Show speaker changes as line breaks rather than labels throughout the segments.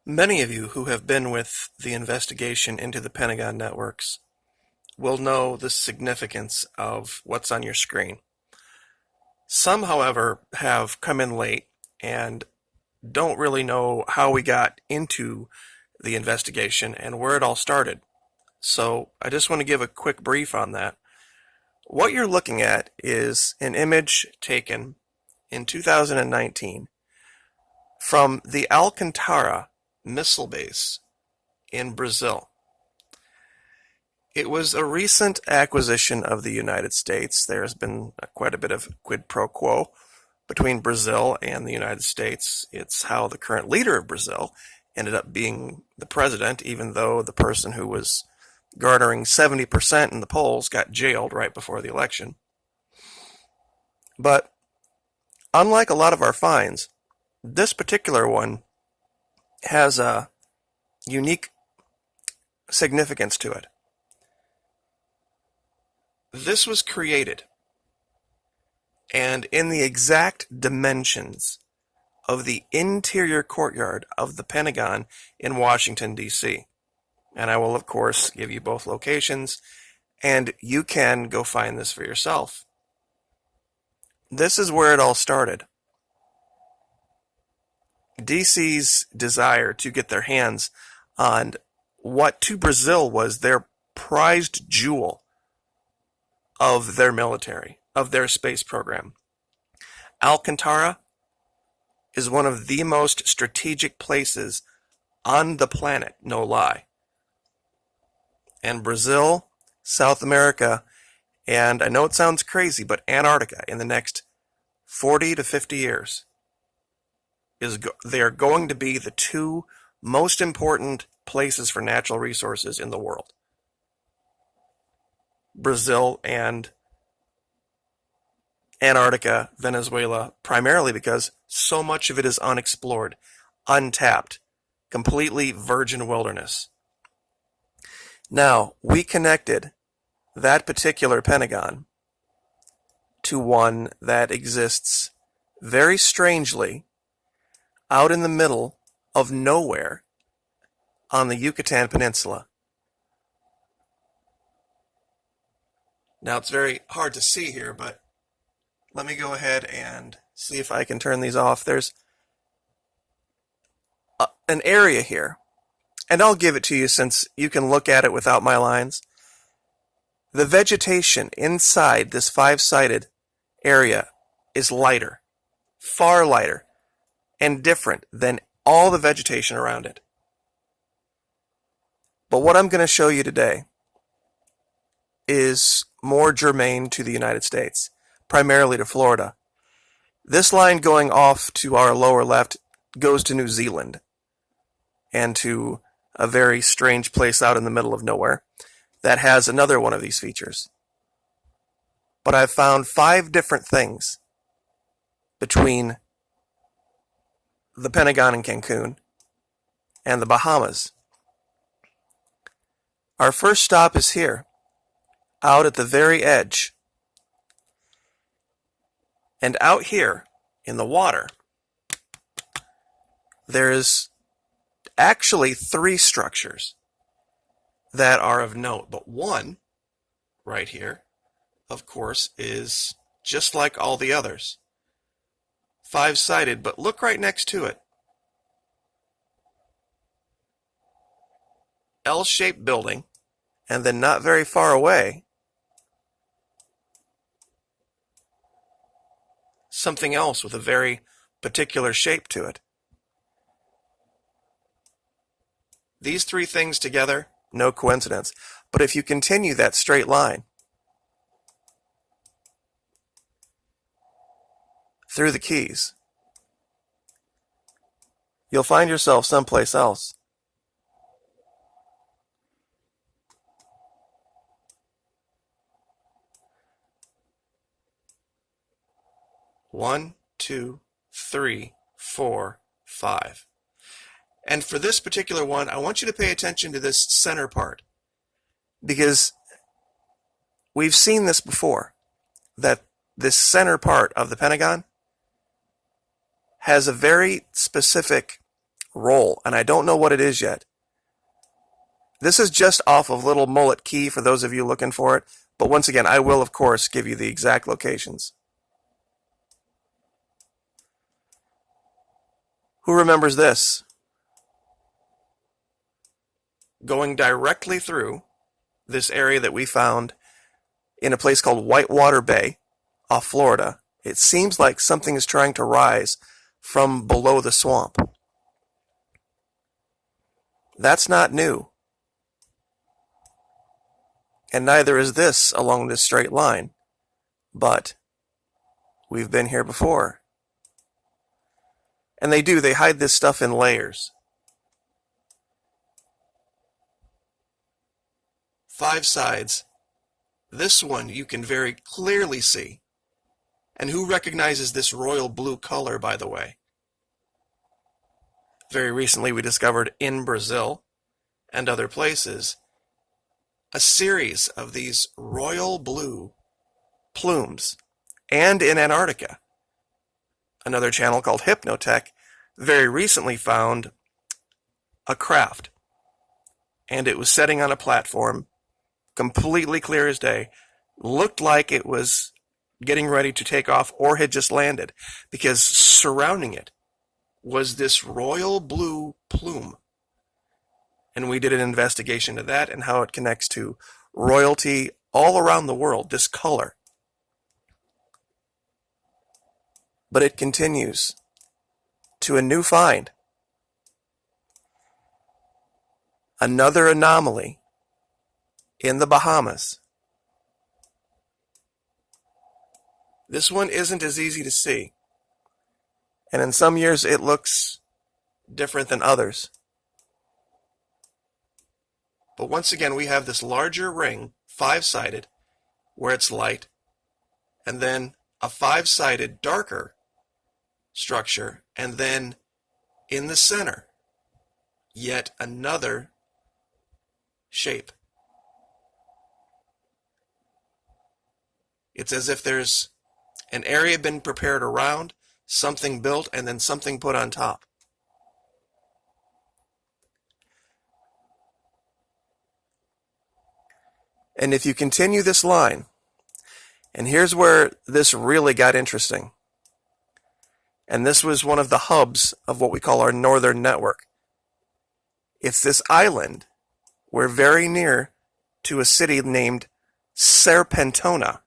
Many of you who have been with the investigation into the Pentagon networks will know the significance of what's on your screen. Some, however, have come in late and don't really know how we got into the investigation and where it all started. So I just want to give a quick brief on that. What you're looking at is an image taken in 2019 from the Alcantara missile base in Brazil. It was a recent acquisition of the United States. There has been quite a bit of quid pro quo between Brazil and the United States. It's how the current leader of Brazil ended up being the president, even though the person who was garnering 70% in the polls got jailed right before the election. But unlike a lot of our finds, this particular one has a unique significance to it. This was created and in the exact dimensions of the interior courtyard of the Pentagon in Washington, D.C. And I will, of course, give you both locations, and you can go find this for yourself. This is where it all started. DC's desire to get their hands on what to Brazil was their prized jewel of their military, of their space program. Alcantara is one of the most strategic places on the planet, no lie. And Brazil, South America, and I know it sounds crazy, but Antarctica in the next 40 to 50 years they are going to be the two most important places for natural resources in the world. Brazil and Antarctica, Venezuela, primarily because so much of it is unexplored, untapped, completely virgin wilderness. Now, we connected that particular Pentagon to one that exists very strangely out in the middle of nowhere on the Yucatan Peninsula. Now, it's very hard to see here, but let me go ahead and see if I can turn these off. There's an area here, and I'll give it to you since you can look at it without my lines. The vegetation inside this five-sided area is lighter, far lighter, and different than all the vegetation around it. But what I'm going to show you today is more germane to the United States, primarily to Florida. This line going off to our lower left goes to New Zealand and to a very strange place out in the middle of nowhere that has another one of these features. But I've found 5 different things between the Pentagon in Cancun and the Bahamas. Our first stop is here, out at the very edge. And out here in the water, there's actually 3 structures that are of note. But one, right here, of course, is just like all the others. 5-sided, but look right next to it. L-shaped building, and then not very far away, something else with a very particular shape to it. These 3 things together, no coincidence. But if you continue that straight line through the Keys, you'll find yourself someplace else. One, 2, 3, 4, 5. And for this particular one, I want you to pay attention to this center part, because we've seen this before, that this center part of the Pentagon has a very specific roll, and I don't know what it is yet. This is just off of Little Mullet Key for those of you looking for it, but once again, I will, of course, give you the exact locations. Who remembers this? Going directly through this area that we found in a place called Whitewater Bay off Florida, it seems like something is trying to rise from below the swamp. That's not new. And neither is this along this straight line. But we've been here before. And they hide this stuff in layers. 5 sides. This one you can very clearly see. And who recognizes this royal blue color, by the way? Very recently we discovered in Brazil and other places a series of these royal blue plumes. And in Antarctica, another channel called Hypnotech very recently found a craft. And it was setting on a platform, completely clear as day, looked like it was getting ready to take off or had just landed, because surrounding it was this royal blue plume. And we did an investigation of that and how it connects to royalty all around the world, this color. But it continues to a new find. Another anomaly in the Bahamas. This one isn't as easy to see. And in some years it looks different than others. But once again, we have this larger ring, 5-sided, where it's light, and then a 5-sided, darker structure, and then in the center, yet another shape. It's as if there's an area been prepared around, something built, and then something put on top. And if you continue this line, and here's where this really got interesting, and this was one of the hubs of what we call our northern network. It's this island. We're very near to a city named Serpentona,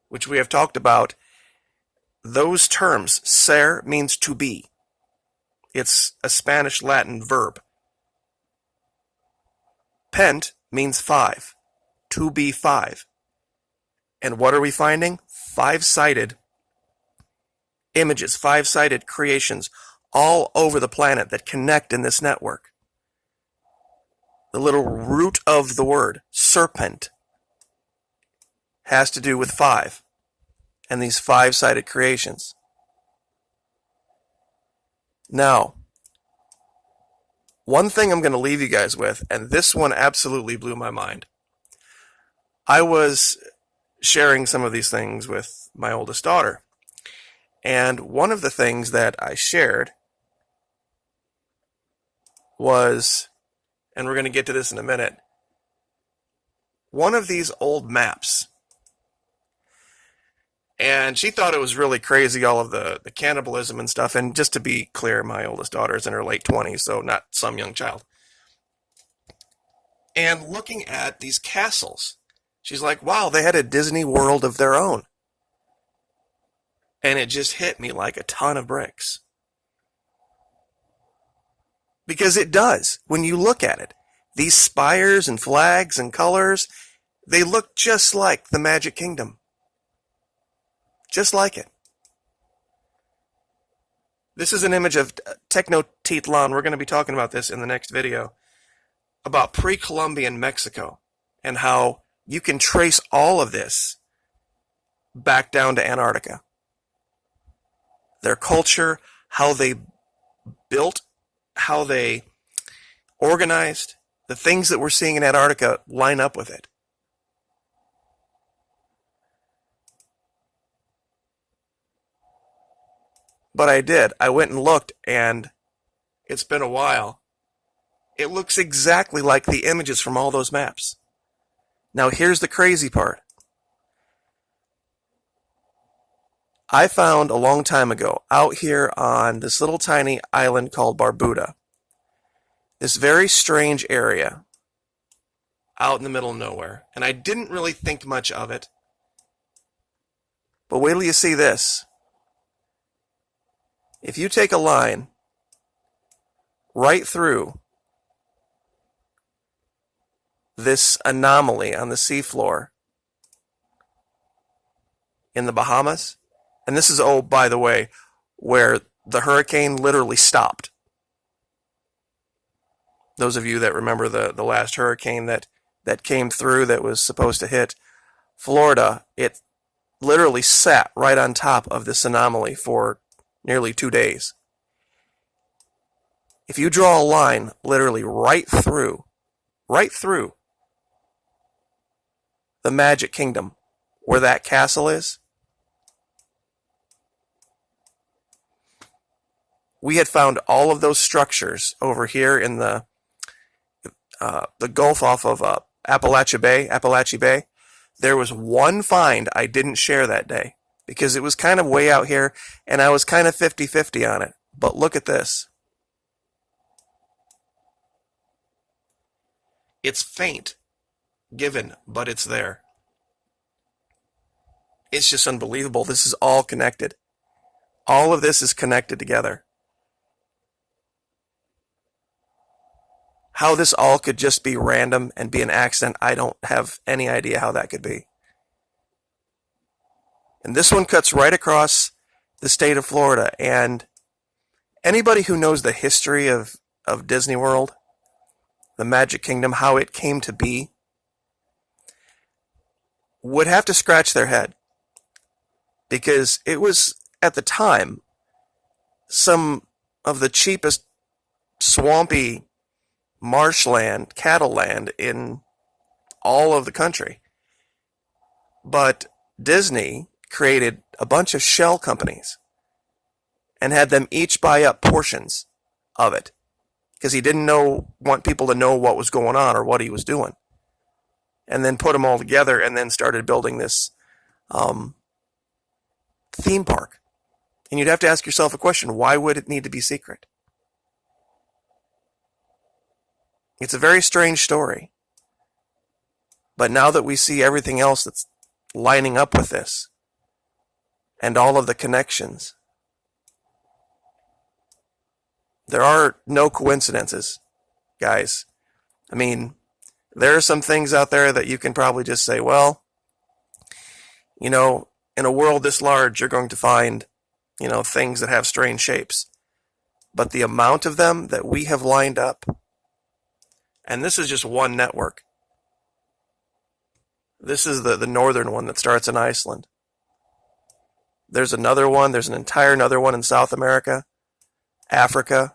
which we have talked about. Those terms, ser means to be. It's a Spanish Latin verb. Pent means 5. To be 5. And what are we finding? 5-sided images, 5-sided creations all over the planet that connect in this network. The little root of the word, serpent, has to do with 5 and these 5-sided creations. Now, one thing I'm going to leave you guys with, and this one absolutely blew my mind. I was sharing some of these things with my oldest daughter. And one of the things that I shared was, and we're going to get to this in a minute, one of these old maps. And she thought it was really crazy, all of the cannibalism and stuff. And just to be clear, my oldest daughter is in her late 20s, so not some young child. And looking at these castles, she's like, wow, they had a Disney World of their own. And it just hit me like a ton of bricks. Because it does. When you look at it, these spires and flags and colors, they look just like the Magic Kingdom. Just like it. This is an image of Tenochtitlan. We're going to be talking about this in the next video. About pre-Columbian Mexico. And how you can trace all of this back down to Antarctica. Their culture, how they built, how they organized, the things that we're seeing in Antarctica line up with it. But I did. I went and looked, and It's been a while. It looks exactly like the images from all those maps. Now here's the crazy part. I found a long time ago, out here on this little tiny island called Barbuda, this very strange area out in the middle of nowhere. And I didn't really think much of it. But wait till you see this. If you take a line right through this anomaly on the seafloor in the Bahamas, and this is, oh, by the way, where the hurricane literally stopped. Those of you that remember the last hurricane that came through that was supposed to hit Florida, it literally sat right on top of this anomaly for nearly 2 days. If you draw a line literally right through the Magic Kingdom, where that castle is, we had found all of those structures over here in the Gulf off of Appallachee Bay. There was one find I didn't share that day because it was kind of way out here and I was kind of 50-50 on it. But look at this. It's faint, given, but it's there. It's just unbelievable. This is all connected. All of this is connected together. How this all could just be random and be an accident, I don't have any idea how that could be. And this one cuts right across the state of Florida. And anybody who knows the history of Disney World, the Magic Kingdom, how it came to be, would have to scratch their head. Because it was, at the time, some of the cheapest swampy marshland, cattle land in all of the country. But Disney created a bunch of shell companies and had them each buy up portions of it because he didn't want people to know what was going on or what he was doing. And then put them all together and then started building this theme park. And you'd have to ask yourself a question, why would it need to be secret? It's a very strange story. But now that we see everything else that's lining up with this, and all of the connections, there are no coincidences, guys. I mean, there are some things out there that you can probably just say, well, in a world this large, you're going to find, things that have strange shapes. But the amount of them that we have lined up, and this is just one network. This is the northern one that starts in Iceland. There's another one. There's an entire another one in South America, Africa.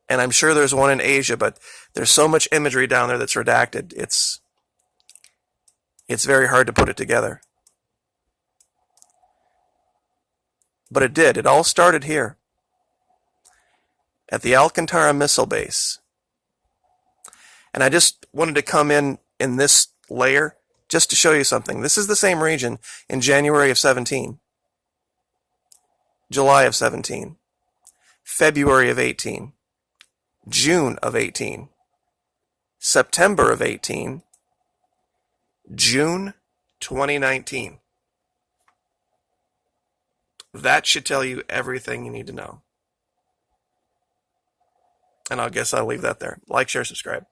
And I'm sure there's one in Asia, but there's so much imagery down there that's redacted. It's very hard to put it together. But it did. It all started here at the Alcantara missile base. And I just wanted to come in this layer just to show you something. This is the same region in January of 17, July of 17, February of 18, June of 18, September of 18, June 2019. That should tell you everything you need to know. And I guess I'll leave that there. Like, share, subscribe.